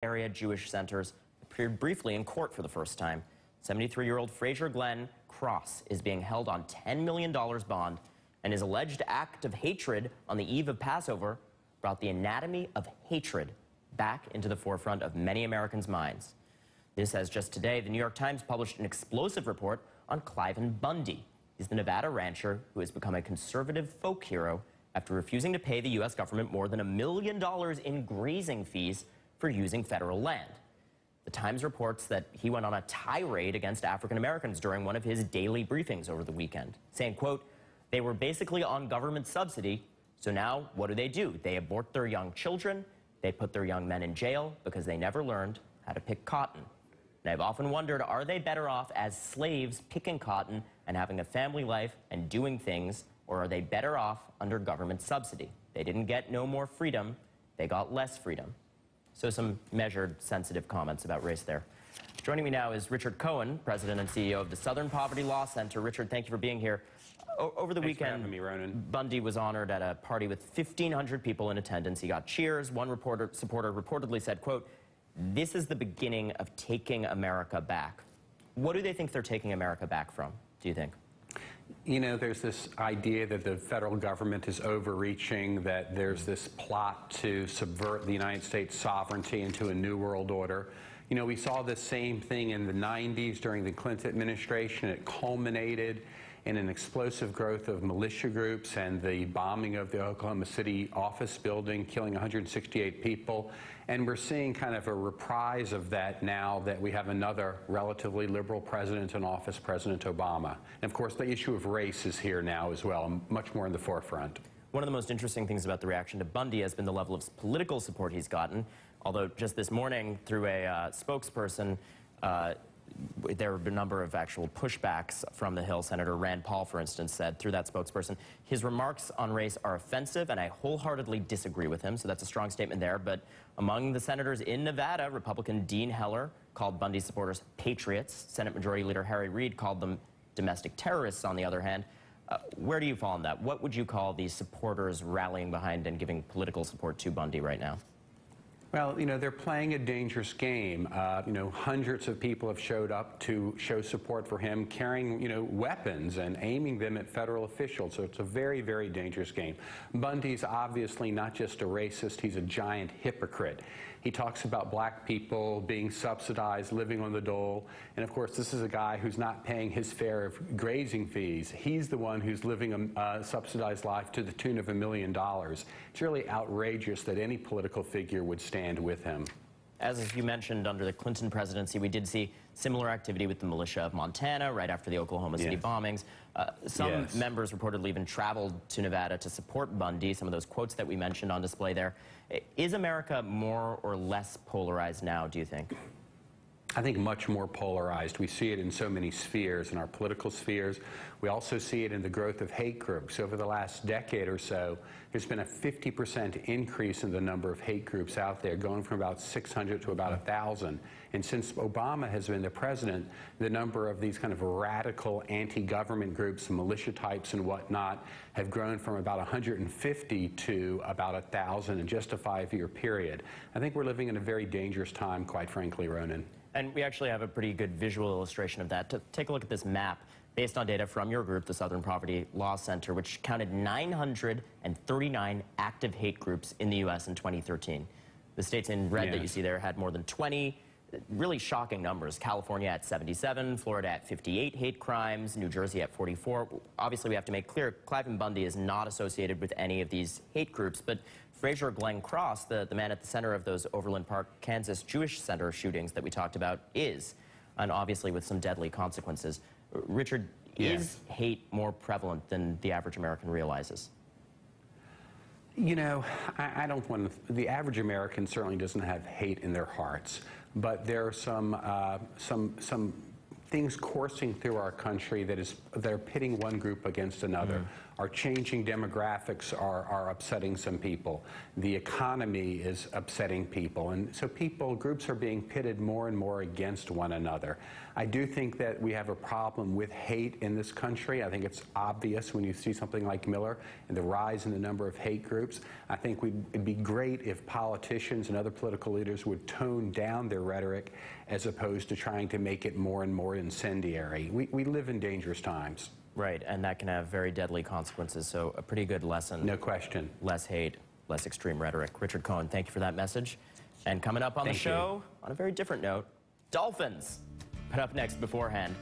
area Jewish centers appeared briefly in court for the first time. 73-year-old Frazier Glenn is being held on $10 million bond, and his alleged act of hatred on the eve of Passover brought the anatomy of hatred back into the forefront of many Americans' minds. This as just today, the New York Times published an explosive report on Cliven Bundy. He's the Nevada rancher who has become a conservative folk hero after refusing to pay the U.S. government more than $1 million in grazing fees for using federal land. The Times reports that he went on a tirade against African Americans during one of his daily briefings over the weekend, saying, quote, "They were basically on government subsidy, so now what do? They abort their young children, they put their young men in jail because they never learned how to pick cotton. And I've often wondered, are they better off as slaves picking cotton and having a family life and doing things, or are they better off under government subsidy? They didn't get no more freedom, they got less freedom." So some measured, sensitive comments about race there. Joining me now is Richard Cohen, President and CEO of the Southern Poverty Law Center. Richard, thank you for being here. Over the weekend, for having me, Ronan. Bundy was honored at a party with 1,500 people in attendance. He got cheers. One supporter reportedly said, quote, "This is the beginning of taking America back." What do they think they're taking America back from, do you think? You know, there's this idea that the federal government is overreaching, that there's this plot to subvert the United States sovereignty into a new world order. You know, we saw the same thing in the 90s during the Clinton administration. It culminated in an explosive growth of militia groups and the bombing of the Oklahoma City office building, killing 168 people. And we're seeing kind of a reprise of that now that we have another relatively liberal president in office, President Obama. And of course, the issue of race is here now as well, much more in the forefront. One of the most interesting things about the reaction to Bundy has been the level of political support he's gotten. Although just this morning, through a spokesperson, there have been a number of actual pushbacks from the Hill. Senator Rand Paul, for instance, said through that spokesperson, his remarks on race are offensive, and I wholeheartedly disagree with him. So that's a strong statement there. But among the senators in Nevada, Republican Dean Heller called Bundy supporters patriots. Senate Majority Leader Harry Reid called them domestic terrorists, on the other hand. Where do you fall on that? What would you call these supporters rallying behind and giving political support to Bundy right now? Well, you know, they're playing a dangerous game. You know, hundreds of people have showed up to show support for him, carrying, you know, weapons and aiming them at federal officials. So it's a very, very dangerous game. Bundy's obviously not just a racist, he's a giant hypocrite. He talks about black people being subsidized, living on the dole. And of course, this is a guy who's not paying his share of grazing fees. He's the one who's living a subsidized life to the tune of $1 million. It's really outrageous that any political figure would stand with him. As you mentioned, under the Clinton presidency, we did see similar activity with the militia of Montana right after the Oklahoma City bombings. Some members reportedly even traveled to Nevada to support Bundy. Some of those quotes that we mentioned on display there. Is America more or less polarized now, do you think? I think much more polarized. We see it in so many spheres, in our political spheres. We also see it in the growth of hate groups. Over the last decade or so, there's been a 50% increase in the number of hate groups out there, going from about 600 to about 1,000. And since Obama has been the president, the number of these kind of radical anti-government groups, militia types and whatnot, have grown from about 150 to about 1,000 in just a 5-year period. I think we're living in a very dangerous time, quite frankly, Ronan. And we actually have a pretty good visual illustration of that. To take a look at this map, based on data from your group, the Southern Poverty Law Center, which counted 939 active hate groups in the U.S. in 2013. The states in red that you see there had more than 20. Really shocking numbers. California at 77, Florida at 58 hate crimes, New Jersey at 44. Obviously, we have to make clear, Cliven Bundy is not associated with any of these hate groups, but Frazier Glenn Miller, the man at the center of those Overland Park, Kansas Jewish Center shootings that we talked about, is, and obviously with some deadly consequences. Richard, is hate more prevalent than the average American realizes? You know, I don't want to, the average American certainly doesn't have hate in their hearts, but there are some things coursing through our country that are pitting one group against another. Our changing demographics are upsetting some people. The economy is upsetting people. And so groups are being pitted more and more against one another. I do think that we have a problem with hate in this country. I think it's obvious when you see something like Miller and the rise in the number of hate groups. I think it'd be great if politicians and other political leaders would tone down their rhetoric as opposed to trying to make it more and more incendiary. We live in dangerous times. Right, and that can have very deadly consequences, so a pretty good lesson. No question. Less hate, less extreme rhetoric. Richard Cohen, thank you for that message. And coming up on the show, on a very different note, dolphins. But up next beforehand,